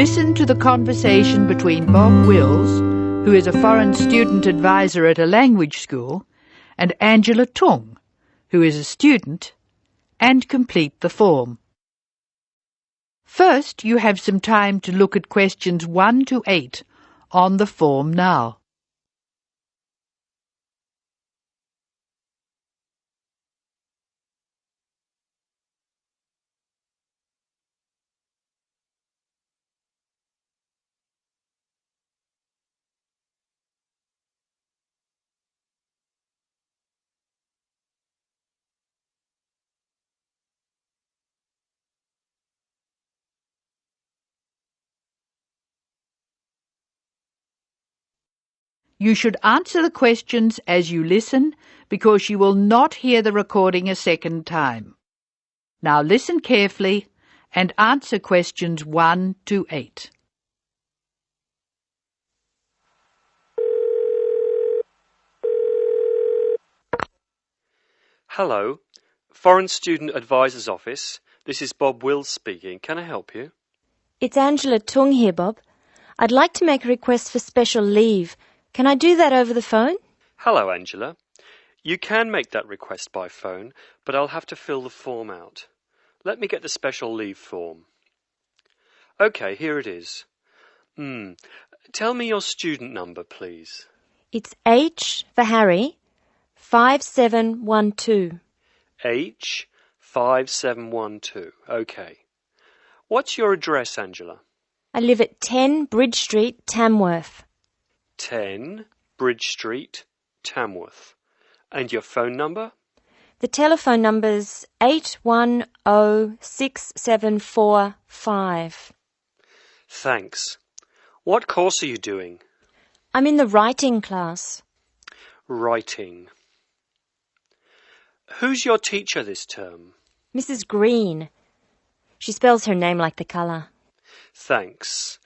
Listen to the conversation between Bob Wills, who is a foreign student advisor at a language school, and Angela Tung, who is a student, and complete the form. First, you have some time to look at questions 1 to 8 on the form now. You should answer the questions as you listen because you will not hear the recording a second time. Now listen carefully and answer questions 1 to 8. Hello, Foreign Student Advisor's Office. This is Bob Wills speaking. Can I help you? It's Angela Tung here, Bob. I'd like to make a request for special leave. Can I do that over the phone? Hello, Angela. You can make that request by phone, but I'll have to fill the form out. Let me get the special leave form. OK, here it is. Tell me your student number, please. It's H for Harry, 5712. H 5712. OK. What's your address, Angela? I live at 10 Bridge Street, Tamworth. 10 Bridge Street, Tamworth. And your phone number? The telephone number's 8106745. Thanks. What course are you doing? I'm in the writing class. Writing. Who's your teacher this term? Mrs. Green. She spells her name like the colour. Thanks.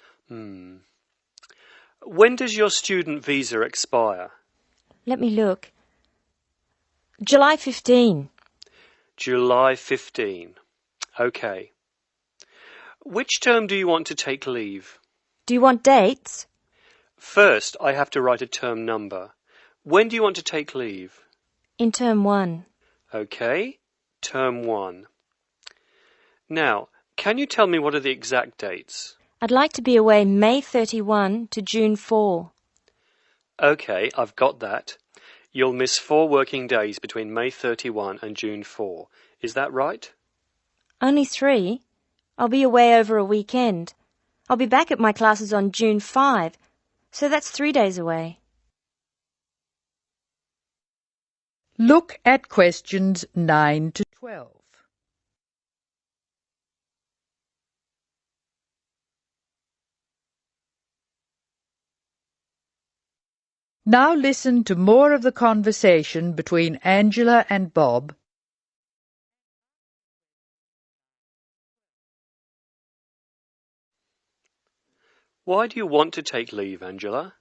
When does your student visa expire? Let me look. July 15. July 15. OK. Which term do you want to take leave? Do you want dates? First, I have to write a term number. When do you want to take leave? In term 1. OK. Term 1. Now, can you tell me what are the exact dates? I'd like to be away May 31 to June 4. OK, I've got that. You'll miss 4 working days between May 31 and June 4. Is that right? Only 3? I'll be away over a weekend. I'll be back at my classes on June 5, so that's 3 days away. Look at questions 9 to 12. Now listen to more of the conversation between Angela and Bob. Why do you want to take leave, Angela?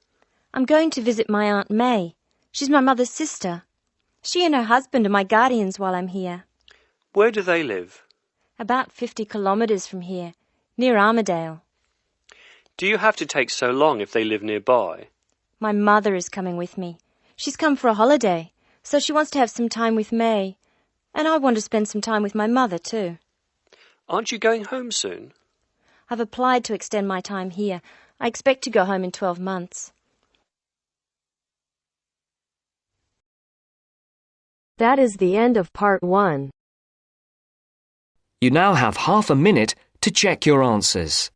I'm going to visit my Aunt May. She's my mother's sister. She and her husband are my guardians while I'm here. Where do they live? About 50 kilometres from here, near Armadale. Do you have to take so long if they live nearby? My mother is coming with me. She's come for a holiday, so she wants to have some time with May. And I want to spend some time with my mother too. Aren't you going home soon? I've applied to extend my time here. I expect to go home in 12 months. That is the end of part 1. You now have half a minute to check your answers.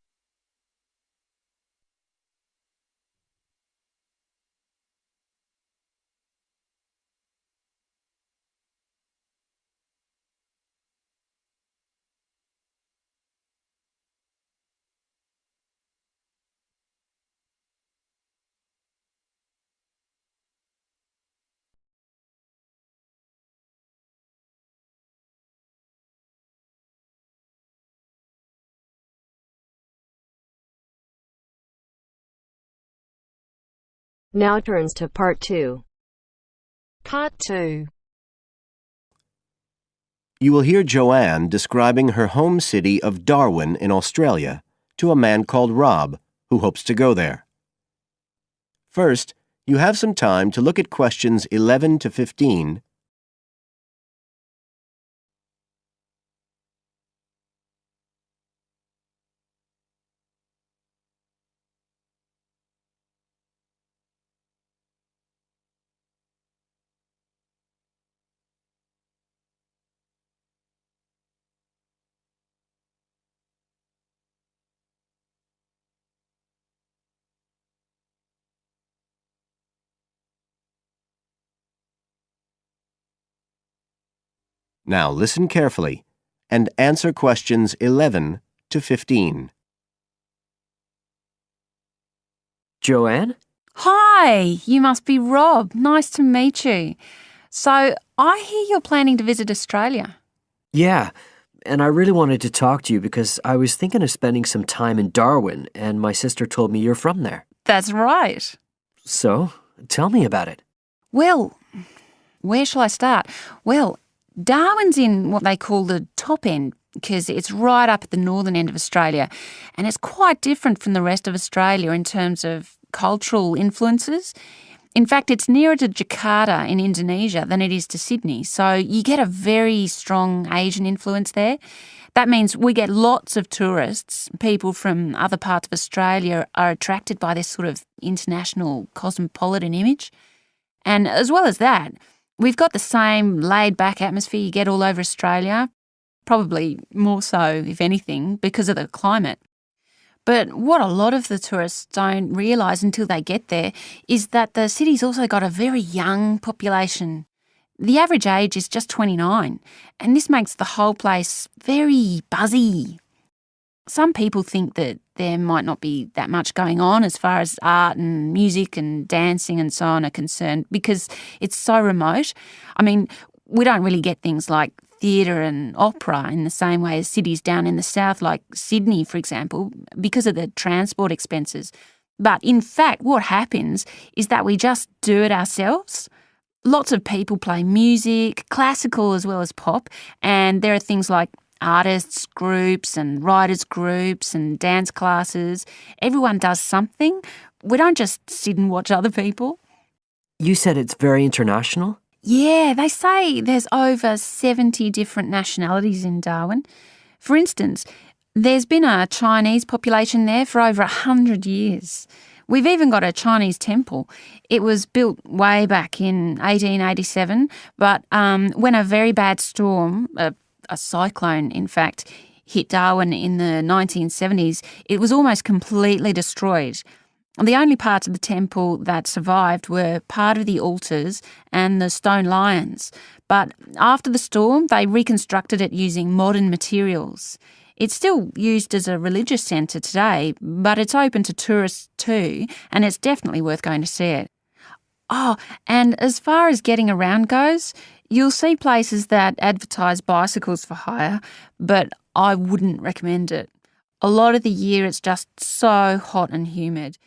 Now turns to part 2. Part 2. You will hear Joanne describing her home city of Darwin in Australia. to a man called Rob who hopes to go there. First, you have some time to look at questions 11 to 15. Now listen carefully and answer questions 11 to 15. Joanne? Hi, you must be Rob. Nice to meet you. So, I hear you're planning to visit Australia. Yeah, and I really wanted to talk to you because I was thinking of spending some time in Darwin, and my sister told me you're from there. That's right. So, tell me about it. Well, where shall I start? Well, Darwin's in what they call the top end because it's right up at the northern end of Australia, and it's quite different from the rest of Australia in terms of cultural influences. In fact, it's nearer to Jakarta in Indonesia than it is to Sydney, so you get a very strong Asian influence there. That means we get lots of tourists. People from other parts of Australia are attracted by this sort of international cosmopolitan image. And as well as that, we've got the same laid-back atmosphere you get all over Australia, probably more so, if anything, because of the climate. But what a lot of the tourists don't realise until they get there is that the city's also got a very young population. The average age is just 29, and this makes the whole place very buzzy. Some people think that there might not be that much going on as far as art and music and dancing and so on are concerned because it's so remote. I mean, we don't really get things like theatre and opera in the same way as cities down in the south like Sydney, for example, because of the transport expenses. But in fact, what happens is that we just do it ourselves. Lots of people play music, classical as well as pop, and there are things like artists groups and writers groups and dance classes. Everyone does something. We don't just sit and watch other people. You said it's very international? Yeah, they say there's over 70 different nationalities in Darwin. For instance, there's been a Chinese population there for over 100 years. We've even got a Chinese temple. It was built way back in 1887, but when a very bad storm, a cyclone, in fact, hit Darwin in the 1970s, it was almost completely destroyed. The only parts of the temple that survived were part of the altars and the stone lions. But after the storm, they reconstructed it using modern materials. It's still used as a religious centre today, but it's open to tourists too, and it's definitely worth going to see it. Oh, and as far as getting around goes, you'll see places that advertise bicycles for hire, but I wouldn't recommend it. A lot of the year it's just so hot and humid.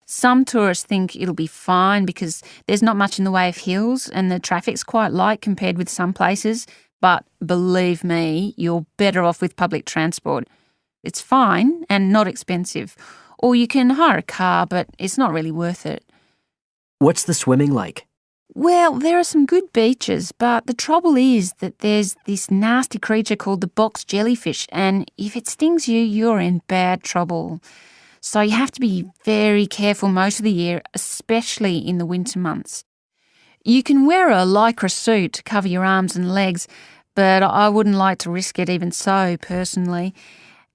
Some tourists think it'll be fine because there's not much in the way of hills and the traffic's quite light compared with some places, but believe me, you're better off with public transport. It's fine and not expensive. Or you can hire a car, but it's not really worth it. What's the swimming like? Well, there are some good beaches, but the trouble is that there's this nasty creature called the box jellyfish, and if it stings you, you're in bad trouble. So you have to be very careful most of the year, especially in the winter months. You can wear a lycra suit to cover your arms and legs, but I wouldn't like to risk it even so, personally.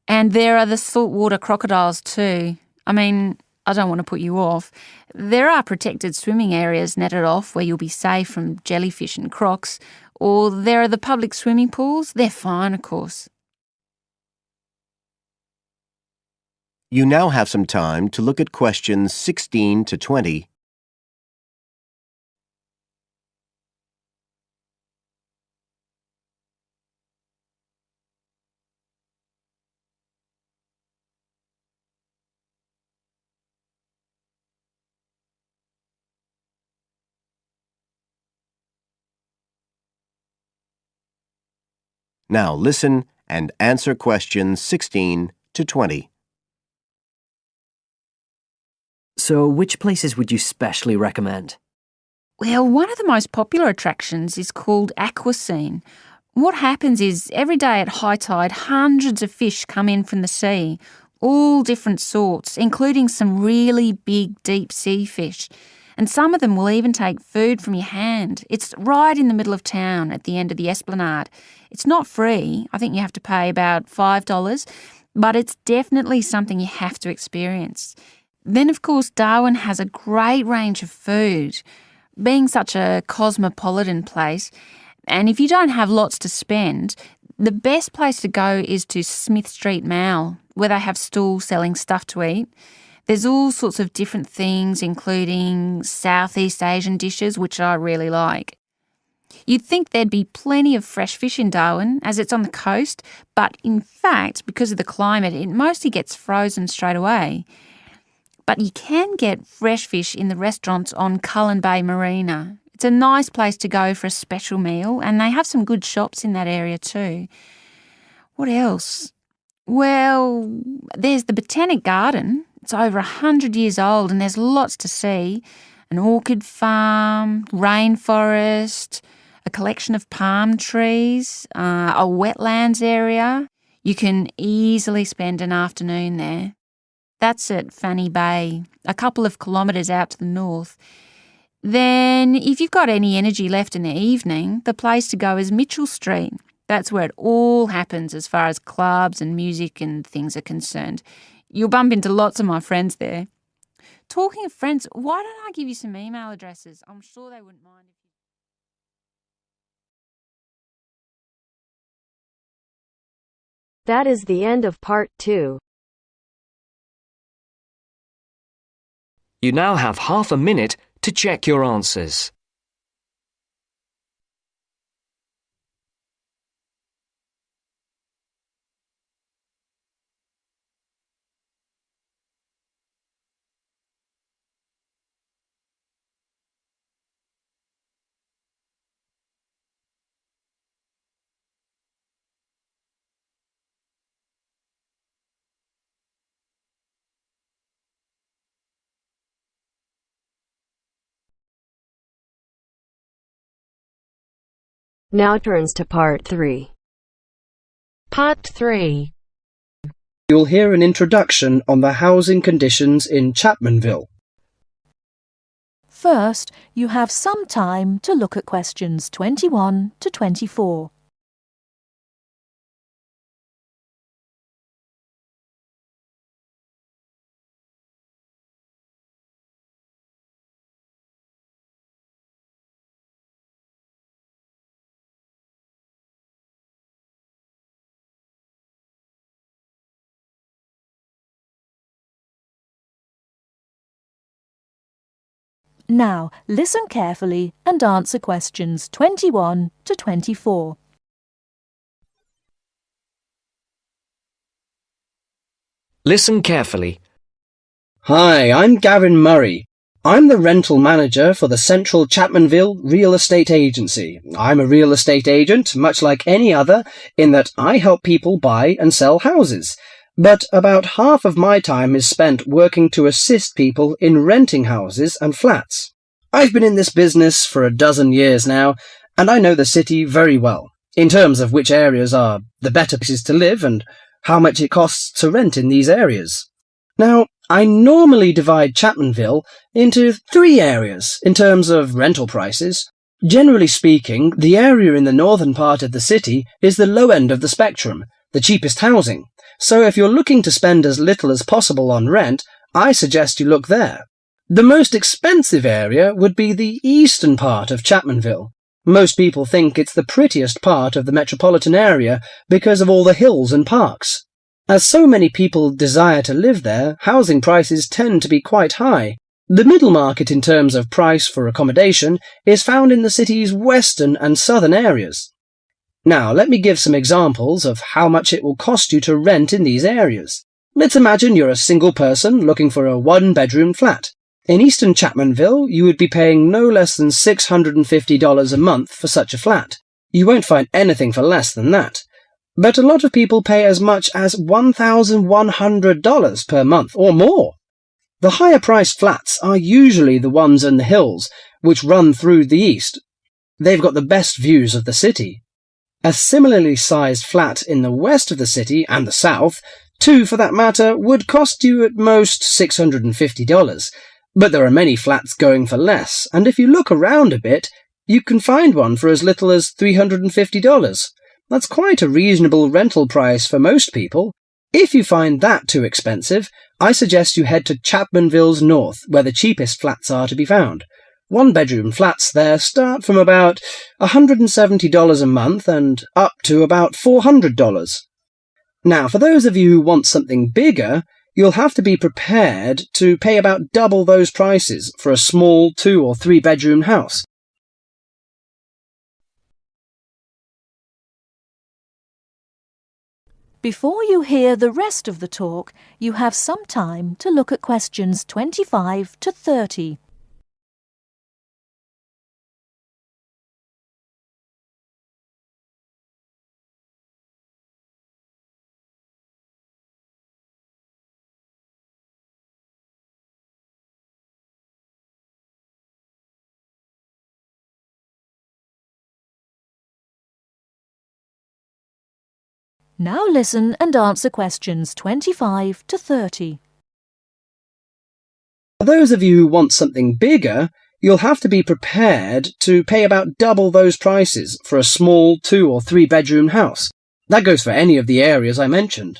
And there are the saltwater crocodiles too. I mean, I don't want to put you off. There are protected swimming areas netted off where you'll be safe from jellyfish and crocs, or there are the public swimming pools. They're fine, of course. You now have some time to look at questions 16 to 20. Now listen and answer questions 16 to 20. So which places would you specially recommend? Well, one of the most popular attractions is called Aquascene. What happens is every day at high tide, hundreds of fish come in from the sea, all different sorts, including some really big deep sea fish. And some of them will even take food from your hand. It's right in the middle of town at the end of the esplanade. It's not free. I think you have to pay about $5, but it's definitely something you have to experience. Then, of course, Darwin has a great range of food. Being such a cosmopolitan place, and if you don't have lots to spend, the best place to go is to Smith Street Mall, where they have stalls selling stuff to eat. There's all sorts of different things, including Southeast Asian dishes, which I really like. You'd think there'd be plenty of fresh fish in Darwin, as it's on the coast, but in fact, because of the climate, it mostly gets frozen straight away. But you can get fresh fish in the restaurants on Cullen Bay Marina. It's a nice place to go for a special meal, and they have some good shops in that area too. What else? Well, there's the Botanic Garden. It's over 100 years old and there's lots to see. An orchid farm, rainforest, a collection of palm trees, a wetlands area. You can easily spend an afternoon there. That's at Fanny Bay, a couple of kilometres out to the north. Then, if you've got any energy left in the evening, the place to go is Mitchell Street. That's where it all happens as far as clubs and music and things are concerned. You'll bump into lots of my friends there. Talking of friends, why don't I give you some email addresses? I'm sure they wouldn't mind. That is the end of part 2. You now have half a minute to check your answers. Now turns to part 3. Part 3. You'll hear an introduction on the housing conditions in Chapmanville. First, you have some time to look at questions 21 to 24. Now, listen carefully and answer questions 21 to 24. Listen carefully. Hi, I'm Gavin Murray. I'm the rental manager for the Central Chapmanville Real Estate Agency. I'm a real estate agent, much like any other, in that I help people buy and sell houses. But about half of my time is spent working to assist people in renting houses and flats. I've been in this business for a dozen years now, and I know the city very well, in terms of which areas are the better places to live and how much it costs to rent in these areas. Now, I normally divide Chapmanville into 3 areas in terms of rental prices. Generally speaking, the area in the northern part of the city is the low end of the spectrum, the cheapest housing. So if you're looking to spend as little as possible on rent, I suggest you look there. The most expensive area would be the eastern part of Chapmanville. Most people think it's the prettiest part of the metropolitan area because of all the hills and parks. As so many people desire to live there, housing prices tend to be quite high. The middle market in terms of price for accommodation is found in the city's western and southern areas. Now, let me give some examples of how much it will cost you to rent in these areas. Let's imagine you're a single person looking for a 1-bedroom flat. In eastern Chapmanville, you would be paying no less than $650 a month for such a flat. You won't find anything for less than that. But a lot of people pay as much as $1,100 per month or more. The higher-priced flats are usually the ones in the hills, which run through the east. They've got the best views of the city. A similarly sized flat in the west of the city and the south, two for that matter, would cost you at most $650. But there are many flats going for less, and if you look around a bit, you can find one for as little as $350. That's quite a reasonable rental price for most people. If you find that too expensive, I suggest you head to Chapmanville's north, where the cheapest flats are to be found. One-bedroom flats there start from about $170 a month and up to about $400. Now, for those of you who want something bigger, you'll have to be prepared to pay about double those prices for a small 2- or 3-bedroom house. Before you hear the rest of the talk, you have some time to look at questions 25 to 30. Now listen and answer questions 25 to 30. For those of you who want something bigger, you'll have to be prepared to pay about double those prices for a small 2- or 3-bedroom house. That goes for any of the areas I mentioned.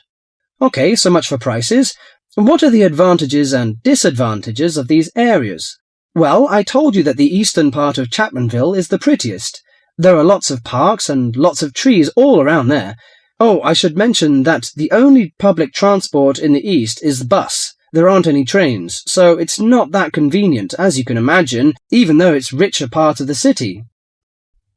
Okay, so much for prices. What are the advantages and disadvantages of these areas? Well, I told you that the eastern part of Chapmanville is the prettiest. There are lots of parks and lots of trees all around there. Oh, I should mention that the only public transport in the east is the bus. There aren't any trains, so it's not that convenient, as you can imagine, even though it's richer part of the city.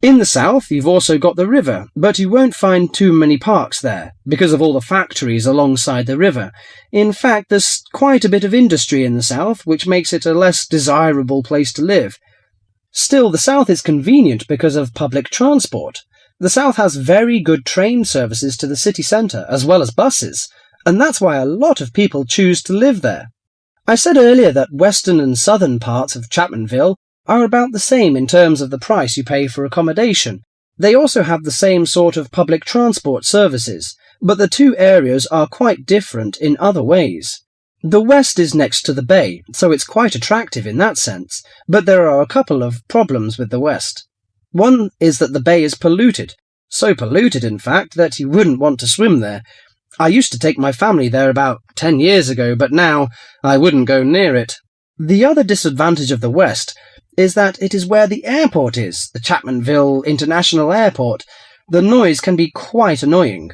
In the south, you've also got the river, but you won't find too many parks there, because of all the factories alongside the river. In fact, there's quite a bit of industry in the south, which makes it a less desirable place to live. Still, the south is convenient because of public transport. The south has very good train services to the city centre, as well as buses, and that's why a lot of people choose to live there. I said earlier that western and southern parts of Chapmanville are about the same in terms of the price you pay for accommodation. They also have the same sort of public transport services, but the two areas are quite different in other ways. The west is next to the bay, so it's quite attractive in that sense, but there are a couple of problems with the west. One is that the bay is polluted, so polluted in fact that you wouldn't want to swim there. I used to take my family there about 10 years ago, but now I wouldn't go near it. The other disadvantage of the west is that it is where the airport is, the Chapmanville International Airport. The noise can be quite annoying.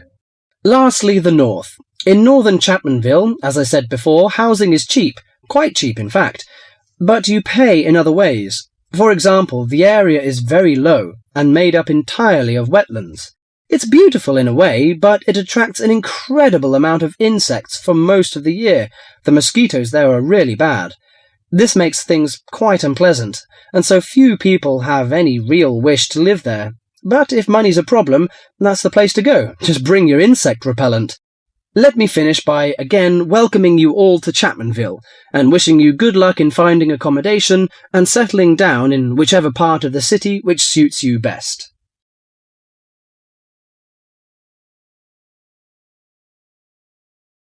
Lastly, the north. In northern Chapmanville, as I said before, housing is cheap, quite cheap in fact, but you pay in other ways. For example, the area is very low and made up entirely of wetlands. It's beautiful in a way, but it attracts an incredible amount of insects for most of the year. The mosquitoes there are really bad. This makes things quite unpleasant, and so few people have any real wish to live there. But if money's a problem, that's the place to go. Just bring your insect repellent. Let me finish by again welcoming you all to Chapmanville and wishing you good luck in finding accommodation and settling down in whichever part of the city which suits you best.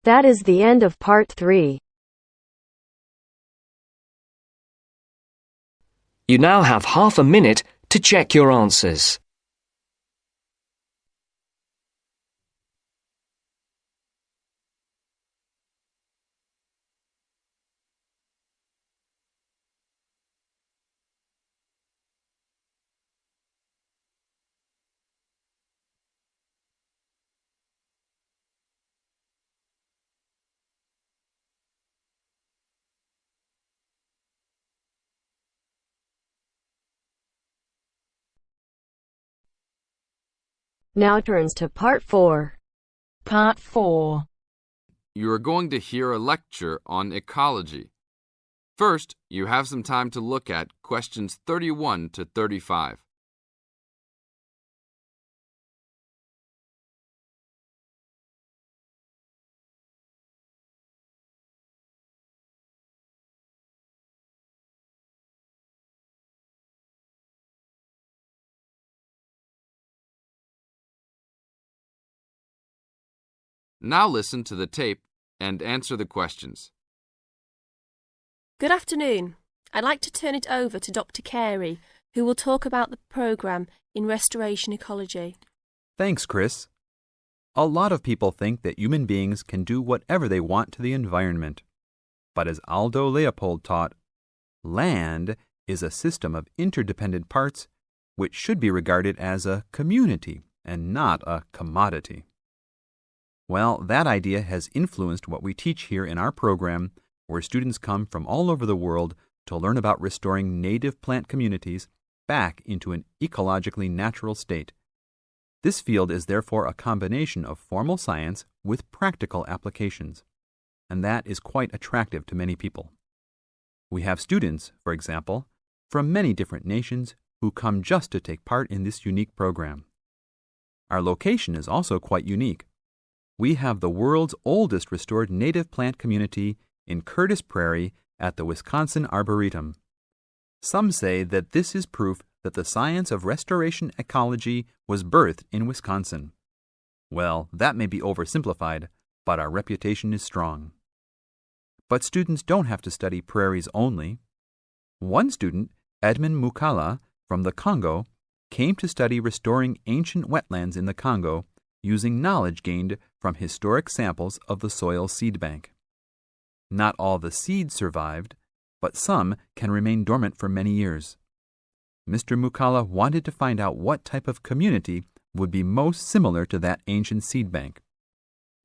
That is the end of part 3. You now have half a minute to check your answers. Now turns to part 4. Part 4. You are going to hear a lecture on ecology. First, you have some time to look at questions 31 to 35. Now listen to the tape and answer the questions. Good afternoon. I'd like to turn it over to Dr. Carey, who will talk about the programme in restoration ecology. Thanks, Chris. A lot of people think that human beings can do whatever they want to the environment. But as Aldo Leopold taught, land is a system of interdependent parts which should be regarded as a community and not a commodity. Well, that idea has influenced what we teach here in our program, where students come from all over the world to learn about restoring native plant communities back into an ecologically natural state. This field is therefore a combination of formal science with practical applications, and that is quite attractive to many people. We have students, for example, from many different nations who come just to take part in this unique program. Our location is also quite unique. We have the world's oldest restored native plant community in Curtis Prairie at the Wisconsin Arboretum. Some say that this is proof that the science of restoration ecology was birthed in Wisconsin. Well, that may be oversimplified, but our reputation is strong. But students don't have to study prairies only. One student, Edmund Mukala from the Congo, came to study restoring ancient wetlands in the Congo using knowledge gained from historic samples of the soil seed bank. Not all the seeds survived, but some can remain dormant for many years. Mr. Mukala wanted to find out what type of community would be most similar to that ancient seed bank.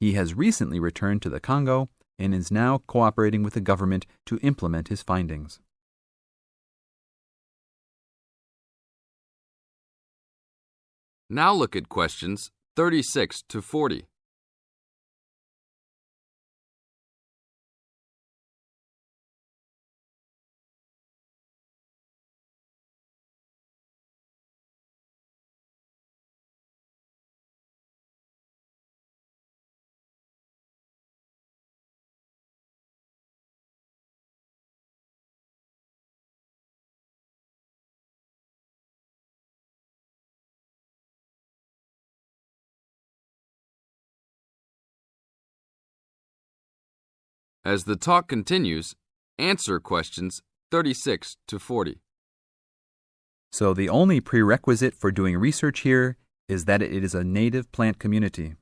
He has recently returned to the Congo and is now cooperating with the government to implement his findings. Now look at questions 36 to 40. As the talk continues, answer questions 36 to 40. So the only prerequisite for doing research here is that it is a native plant community.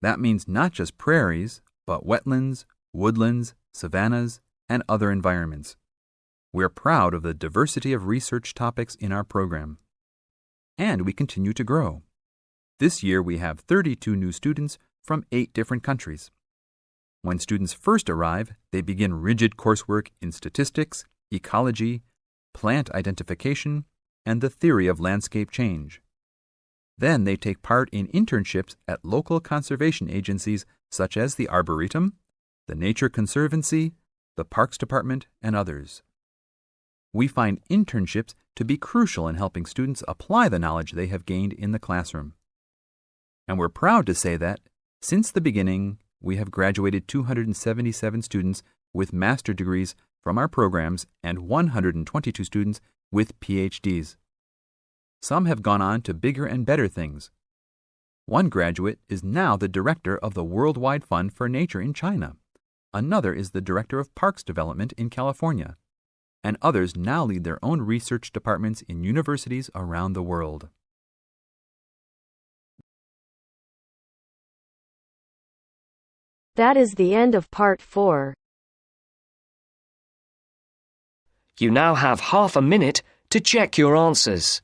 That means not just prairies, but wetlands, woodlands, savannas, and other environments. We're proud of the diversity of research topics in our program. And we continue to grow. This year we have 32 new students from 8 different countries. When students first arrive, they begin rigid coursework in statistics, ecology, plant identification, and the theory of landscape change. Then they take part in internships at local conservation agencies such as the Arboretum, the Nature Conservancy, the Parks Department, and others. We find internships to be crucial in helping students apply the knowledge they have gained in the classroom. And we're proud to say that, since the beginning, we have graduated 277 students with master degrees from our programs and 122 students with PhDs. Some have gone on to bigger and better things. One graduate is now the director of the Worldwide Fund for Nature in China. Another is the director of Parks Development in California. And others now lead their own research departments in universities around the world. That is the end of part 4. You now have half a minute to check your answers.